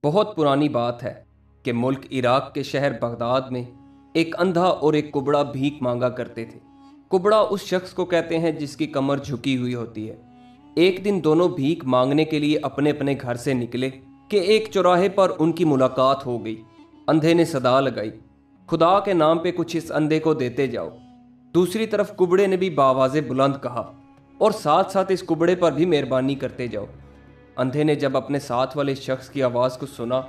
بہت پرانی بات ہے کہ ملک عراق کے شہر بغداد میں ایک اندھا اور ایک کبڑا بھیک مانگا کرتے تھے۔ کبڑا اس شخص کو کہتے ہیں جس کی کمر جھکی ہوئی ہوتی ہے۔ ایک دن دونوں بھیک مانگنے کے لیے اپنے اپنے گھر سے نکلے کہ ایک چوراہے پر ان کی ملاقات ہو گئی۔ اندھے نے صدا لگائی، خدا کے نام پہ کچھ اس اندھے کو دیتے جاؤ۔ دوسری طرف کبڑے نے بھی بآواز بلند کہا، اور ساتھ ساتھ اس کبڑے پر بھی مہربانی کرتے جاؤ۔ اندھے نے جب اپنے ساتھ والے شخص کی آواز کو سنا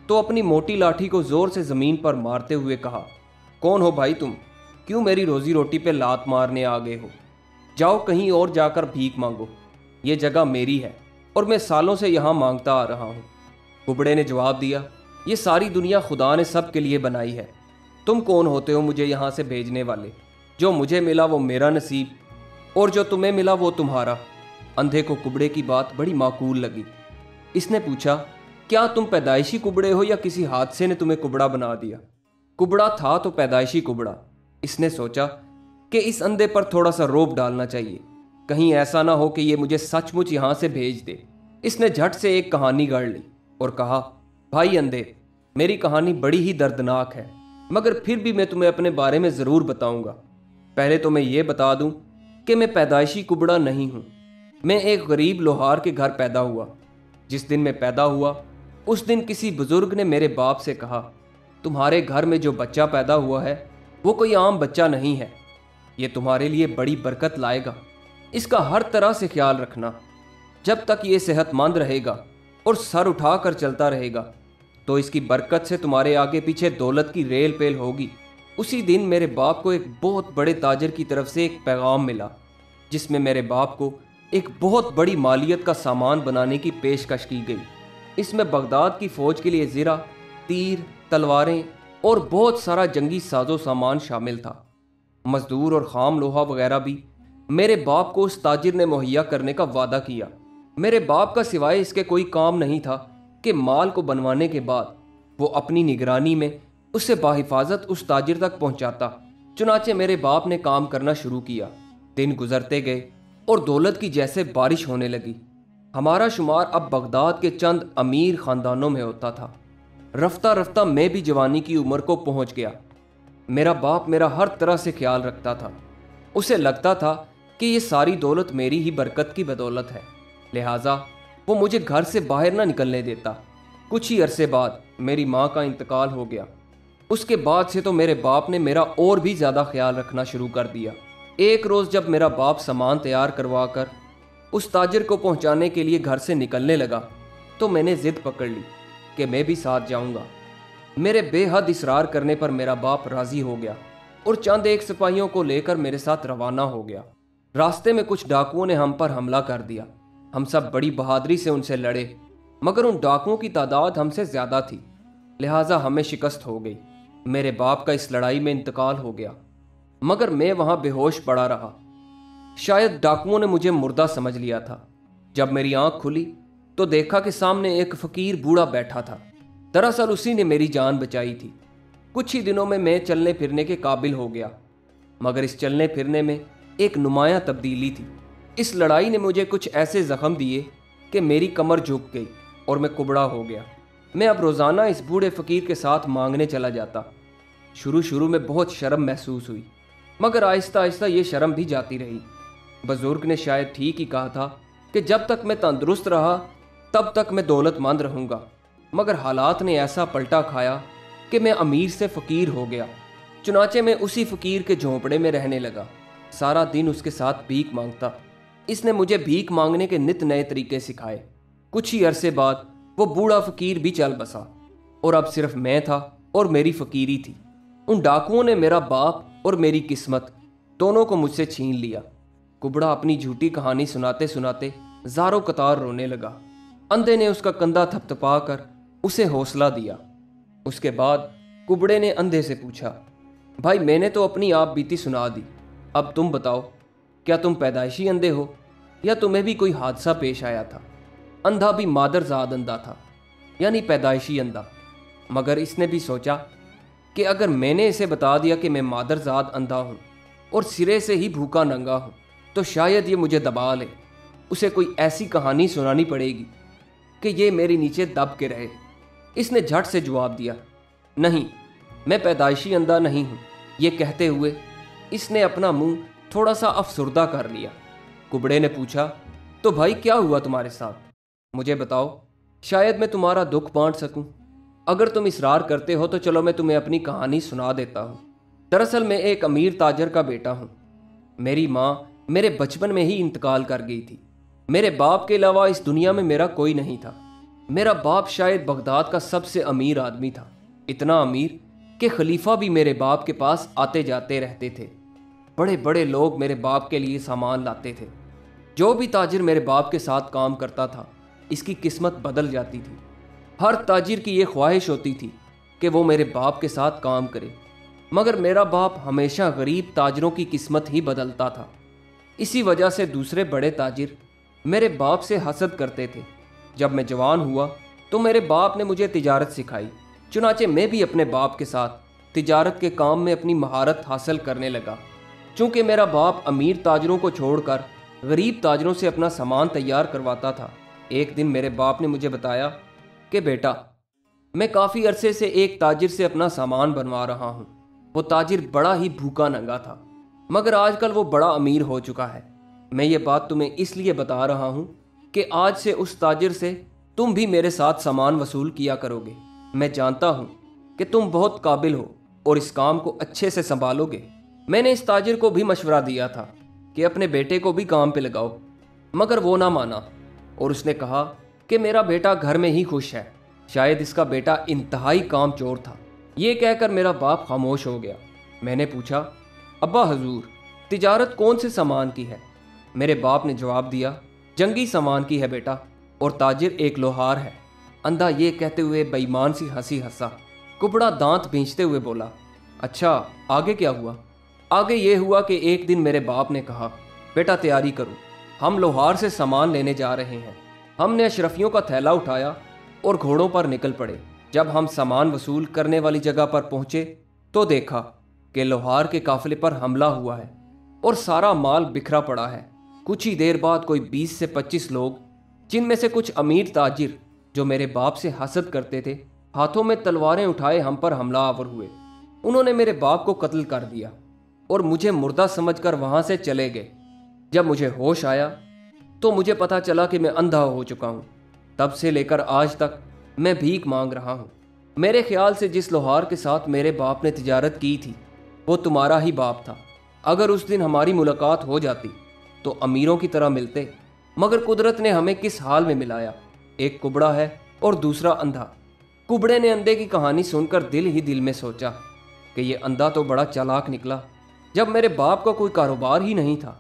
تو اپنی موٹی لاٹھی کو زور سے زمین پر مارتے ہوئے کہا، کون ہو بھائی تم؟ کیوں میری روزی روٹی پہ لات مارنے آ گئے ہو؟ جاؤ کہیں اور جا کر بھیک مانگو، یہ جگہ میری ہے اور میں سالوں سے یہاں مانگتا آ رہا ہوں۔ کبڑے نے جواب دیا، یہ ساری دنیا خدا نے سب کے لیے بنائی ہے، تم کون ہوتے ہو مجھے یہاں سے بھیجنے والے؟ جو مجھے ملا وہ میرا نصیب، اور جو تمہیں ملا وہ تمہارا۔ اندھے کو کبڑے کی بات بڑی معقول لگی۔ اس نے پوچھا، کیا تم پیدائشی کبڑے ہو یا کسی حادثے نے تمہیں کبڑا بنا دیا؟ کبڑا تھا تو پیدائشی کبڑا۔ اس نے سوچا کہ اس اندھے پر تھوڑا سا روب ڈالنا چاہیے، کہیں ایسا نہ ہو کہ یہ مجھے سچ مچ یہاں سے بھیج دے۔ اس نے جھٹ سے ایک کہانی گڑھ لی اور کہا، بھائی اندھے، میری کہانی بڑی ہی دردناک ہے، مگر پھر بھی میں تمہیں اپنے بارے میں ضرور بتاؤں گا۔ پہلے تو میں یہ بتا دوں کہ میں پیدائشی کبڑا نہیں ہوں۔ میں ایک غریب لوہار کے گھر پیدا ہوا۔ جس دن میں پیدا ہوا اس دن کسی بزرگ نے میرے باپ سے کہا، تمہارے گھر میں جو بچہ پیدا ہوا ہے وہ کوئی عام بچہ نہیں ہے، یہ تمہارے لیے بڑی برکت لائے گا، اس کا ہر طرح سے خیال رکھنا۔ جب تک یہ صحت مند رہے گا اور سر اٹھا کر چلتا رہے گا تو اس کی برکت سے تمہارے آگے پیچھے دولت کی ریل پیل ہوگی۔ اسی دن میرے باپ کو ایک بہت بڑے تاجر کی طرف سے ایک پیغام ملا، جس میں میرے باپ کو ایک بہت بڑی مالیت کا سامان بنانے کی پیشکش کی گئی۔ اس میں بغداد کی فوج کے لیے زرہ، تیر، تلواریں اور بہت سارا جنگی ساز و سامان شامل تھا۔ مزدور اور خام لوہا وغیرہ بھی میرے باپ کو اس تاجر نے مہیا کرنے کا وعدہ کیا۔ میرے باپ کا سوائے اس کے کوئی کام نہیں تھا کہ مال کو بنوانے کے بعد وہ اپنی نگرانی میں اسے بحفاظت اس تاجر تک پہنچاتا۔ چنانچہ میرے باپ نے کام کرنا شروع کیا۔ دن گزرتے گئے اور دولت کی جیسے بارش ہونے لگی۔ ہمارا شمار اب بغداد کے چند امیر خاندانوں میں ہوتا تھا۔ رفتہ رفتہ میں بھی جوانی کی عمر کو پہنچ گیا۔ میرا باپ میرا ہر طرح سے خیال رکھتا تھا۔ اسے لگتا تھا کہ یہ ساری دولت میری ہی برکت کی بدولت ہے، لہٰذا وہ مجھے گھر سے باہر نہ نکلنے دیتا۔ کچھ ہی عرصے بعد میری ماں کا انتقال ہو گیا۔ اس کے بعد سے تو میرے باپ نے میرا اور بھی زیادہ خیال رکھنا شروع کر دیا۔ ایک روز جب میرا باپ سامان تیار کروا کر اس تاجر کو پہنچانے کے لیے گھر سے نکلنے لگا تو میں نے ضد پکڑ لی کہ میں بھی ساتھ جاؤں گا۔ میرے بے حد اصرار کرنے پر میرا باپ راضی ہو گیا اور چند ایک سپاہیوں کو لے کر میرے ساتھ روانہ ہو گیا۔ راستے میں کچھ ڈاکوؤں نے ہم پر حملہ کر دیا۔ ہم سب بڑی بہادری سے ان سے لڑے، مگر ان ڈاکوؤں کی تعداد ہم سے زیادہ تھی، لہٰذا ہمیں شکست ہو گئی۔ میرے باپ کا اس لڑائی میں انتقال ہو گیا، مگر میں وہاں بے ہوش پڑا رہا۔ شاید ڈاکوؤں نے مجھے مردہ سمجھ لیا تھا۔ جب میری آنکھ کھلی تو دیکھا کہ سامنے ایک فقیر بوڑھا بیٹھا تھا۔ دراصل اسی نے میری جان بچائی تھی۔ کچھ ہی دنوں میں چلنے پھرنے کے قابل ہو گیا، مگر اس چلنے پھرنے میں ایک نمایاں تبدیلی تھی۔ اس لڑائی نے مجھے کچھ ایسے زخم دیے کہ میری کمر جھک گئی اور میں کبڑا ہو گیا۔ میں اب روزانہ اس بوڑھے فقیر کے ساتھ مانگنے چلا جاتا۔ شروع میں بہت شرم محسوس ہوئی، مگر آہستہ آہستہ یہ شرم بھی جاتی رہی۔ بزرگ نے شاید ٹھیک ہی کہا تھا کہ جب تک میں تندرست رہا تب تک میں دولت مند رہوں گا، مگر حالات نے ایسا پلٹا کھایا کہ میں امیر سے فقیر ہو گیا۔ چنانچہ میں اسی فقیر کے جھونپڑے میں رہنے لگا، سارا دن اس کے ساتھ بھیک مانگتا۔ اس نے مجھے بھیک مانگنے کے نت نئے طریقے سکھائے۔ کچھ ہی عرصے بعد وہ بوڑھا فقیر بھی چل بسا اور اب صرف میں تھا اور میری فقیری تھی۔ ان ڈاکوؤں نے میرا باپ اور میری قسمت دونوں کو مجھ سے چھین لیا۔ کبڑا اپنی جھوٹی کہانی سناتے سناتے زاروں قطار رونے لگا۔ اندھے نے اس کا کندھا تھپتھپا کر اسے حوصلہ دیا۔ اس کے بعد کبڑے نے اندھے سے پوچھا، بھائی میں نے تو اپنی آپ بیتی سنا دی، اب تم بتاؤ، کیا تم پیدائشی اندھے ہو یا تمہیں بھی کوئی حادثہ پیش آیا تھا؟ اندھا بھی مادرزاد اندھا تھا، یعنی پیدائشی اندھا، مگر اس نے بھی سوچا کہ اگر میں نے اسے بتا دیا کہ میں مادرزاد اندھا ہوں اور سرے سے ہی بھوکا ننگا ہوں تو شاید یہ مجھے دبا لے۔ اسے کوئی ایسی کہانی سنانی پڑے گی کہ یہ میرے نیچے دب کے رہے۔ اس نے جھٹ سے جواب دیا، نہیں، میں پیدائشی اندھا نہیں ہوں۔ یہ کہتے ہوئے اس نے اپنا منہ تھوڑا سا افسردہ کر لیا۔ کبڑے نے پوچھا، تو بھائی کیا ہوا تمہارے ساتھ؟ مجھے بتاؤ، شاید میں تمہارا دکھ بانٹ سکوں۔ اگر تم اصرار کرتے ہو تو چلو میں تمہیں اپنی کہانی سنا دیتا ہوں۔ دراصل میں ایک امیر تاجر کا بیٹا ہوں۔ میری ماں میرے بچپن میں ہی انتقال کر گئی تھی۔ میرے باپ کے علاوہ اس دنیا میں میرا کوئی نہیں تھا۔ میرا باپ شاید بغداد کا سب سے امیر آدمی تھا، اتنا امیر کہ خلیفہ بھی میرے باپ کے پاس آتے جاتے رہتے تھے۔ بڑے بڑے لوگ میرے باپ کے لیے سامان لاتے تھے۔ جو بھی تاجر میرے باپ کے ساتھ کام کرتا تھا، اس کی قسمت بدل جاتی تھی۔ ہر تاجر کی یہ خواہش ہوتی تھی کہ وہ میرے باپ کے ساتھ کام کرے، مگر میرا باپ ہمیشہ غریب تاجروں کی قسمت ہی بدلتا تھا۔ اسی وجہ سے دوسرے بڑے تاجر میرے باپ سے حسد کرتے تھے۔ جب میں جوان ہوا تو میرے باپ نے مجھے تجارت سکھائی، چنانچہ میں بھی اپنے باپ کے ساتھ تجارت کے کام میں اپنی مہارت حاصل کرنے لگا۔ چونکہ میرا باپ امیر تاجروں کو چھوڑ کر غریب تاجروں سے اپنا سامان تیار کرواتا تھا، ایک دن میرے باپ نے مجھے بتایا کہ بیٹا، میں کافی عرصے سے ایک تاجر سے اپنا سامان بنوا رہا ہوں۔ وہ تاجر بڑا ہی بھوکا ننگا تھا، مگر آج کل وہ بڑا امیر ہو چکا ہے۔ میں یہ بات تمہیں اس لیے بتا رہا ہوں کہ آج سے اس تاجر سے تم بھی میرے ساتھ سامان وصول کیا کرو گے۔ میں جانتا ہوں کہ تم بہت قابل ہو اور اس کام کو اچھے سے سنبھالو گے۔ میں نے اس تاجر کو بھی مشورہ دیا تھا کہ اپنے بیٹے کو بھی کام پہ لگاؤ، مگر وہ نہ مانا اور اس نے کہا کہ میرا بیٹا گھر میں ہی خوش ہے۔ شاید اس کا بیٹا انتہائی کام چور تھا۔ یہ کہہ کر میرا باپ خاموش ہو گیا۔ میں نے پوچھا، ابا حضور، تجارت کون سے سامان کی ہے؟ میرے باپ نے جواب دیا، جنگی سامان کی ہے بیٹا، اور تاجر ایک لوہار ہے۔ اندھا یہ کہتے ہوئے بے ایمان سی ہنسی ہنسا۔ کبڑا دانت بھینچتے ہوئے بولا، اچھا آگے کیا ہوا؟ آگے یہ ہوا کہ ایک دن میرے باپ نے کہا، بیٹا تیاری کرو، ہم لوہار سے سامان لینے جا رہے ہیں۔ ہم نے اشرفیوں کا تھیلا اٹھایا اور گھوڑوں پر نکل پڑے۔ جب ہم سامان وصول کرنے والی جگہ پر پہنچے تو دیکھا کہ لوہار کے قافلے پر حملہ ہوا ہے اور سارا مال بکھرا پڑا ہے۔ کچھ ہی دیر بعد کوئی 20 سے 25 لوگ، جن میں سے کچھ امیر تاجر جو میرے باپ سے حسد کرتے تھے، ہاتھوں میں تلواریں اٹھائے ہم پر حملہ آور ہوئے۔ انہوں نے میرے باپ کو قتل کر دیا اور مجھے مردہ سمجھ کر وہاں سے چلے گئے۔ جب مجھے ہوش آیا تو مجھے پتا چلا کہ میں اندھا ہو چکا ہوں۔ تب سے لے کر آج تک میں بھیک مانگ رہا ہوں۔ میرے خیال سے جس لوہار کے ساتھ میرے باپ نے تجارت کی تھی وہ تمہارا ہی باپ تھا۔ اگر اس دن ہماری ملاقات ہو جاتی تو امیروں کی طرح ملتے، مگر قدرت نے ہمیں کس حال میں ملایا، ایک کبڑا ہے اور دوسرا اندھا۔ کبڑے نے اندھے کی کہانی سن کر دل ہی دل میں سوچا کہ یہ اندھا تو بڑا چالاک نکلا۔ جب میرے باپ کا کوئی کاروبار ہی نہیں تھا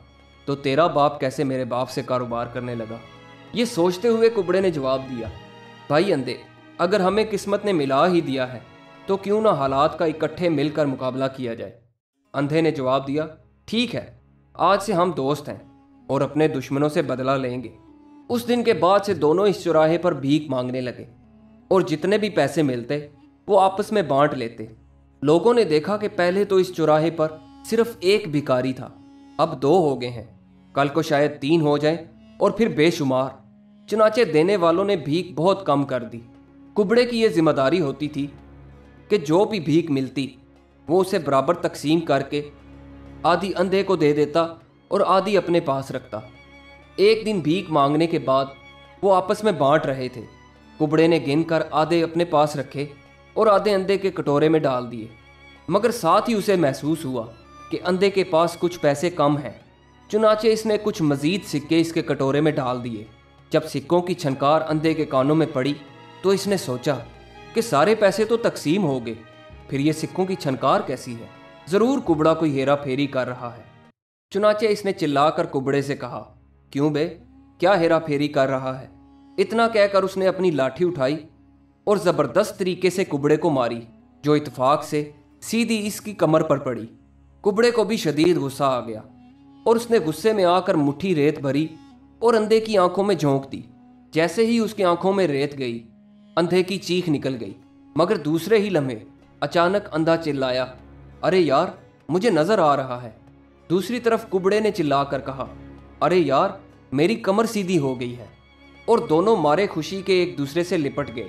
تو تیرا باپ کیسے میرے باپ سے کاروبار کرنے لگا؟ یہ سوچتے ہوئے کبڑے نے جواب دیا، بھائی اندھے، اگر ہمیں قسمت نے ملا ہی دیا ہے تو کیوں نہ حالات کا اکٹھے مل کر مقابلہ کیا جائے؟ اندھے نے جواب دیا، ٹھیک ہے، آج سے ہم دوست ہیں اور اپنے دشمنوں سے بدلہ لیں گے۔ اس دن کے بعد سے دونوں اس چوراہے پر بھیک مانگنے لگے اور جتنے بھی پیسے ملتے وہ آپس میں بانٹ لیتے۔ لوگوں نے دیکھا کہ پہلے تو اس چوراہے پر صرف ایک بھکاری تھا، اب 2 ہو گئے ہیں، کل کو شاید 3 ہو جائیں اور پھر بے شمار۔ چنانچہ دینے والوں نے بھیک بہت کم کر دی۔ کبڑے کی یہ ذمہ داری ہوتی تھی کہ جو بھی بھیک ملتی وہ اسے برابر تقسیم کر کے آدھی اندھے کو دے دیتا اور آدھی اپنے پاس رکھتا۔ ایک دن بھیک مانگنے کے بعد وہ آپس میں بانٹ رہے تھے۔ کبڑے نے گن کر آدھے اپنے پاس رکھے اور آدھے اندھے کے کٹورے میں ڈال دیے، مگر ساتھ ہی اسے محسوس ہوا کہ اندھے کے پاس کچھ پیسے کم ہیں۔ چنانچہ اس نے کچھ مزید سکے اس کے کٹورے میں ڈال دیے۔ جب سکوں کی چھنکار اندھے کے کانوں میں پڑی تو اس نے سوچا کہ سارے پیسے تو تقسیم ہو گئے، پھر یہ سکوں کی چھنکار کیسی ہے؟ ضرور کبڑا کوئی ہیرا پھیری کر رہا ہے۔ چنانچہ اس نے چلا کر کبڑے سے کہا، کیوں بے، کیا ہیرا پھیری کر رہا ہے؟ اتنا کہہ کر اس نے اپنی لاٹھی اٹھائی اور زبردست طریقے سے کبڑے کو ماری، جو اتفاق سے سیدھی اس کی کمر پر پڑی۔ کبڑے کو بھی شدید غصہ آ گیا اور اس نے غصے میں آ کر مٹھی ریت بھری اور اندھے کی آنکھوں میں جھونک دی۔ جیسے ہی اس کی آنکھوں میں ریت گئی، اندھے کی چیخ نکل گئی، مگر دوسرے ہی لمحے اچانک اندھا چلایا، ارے یار، مجھے نظر آ رہا ہے۔ دوسری طرف کبڑے نے چلا کر کہا، ارے یار، میری کمر سیدھی ہو گئی ہے، اور دونوں مارے خوشی کے ایک دوسرے سے لپٹ گئے۔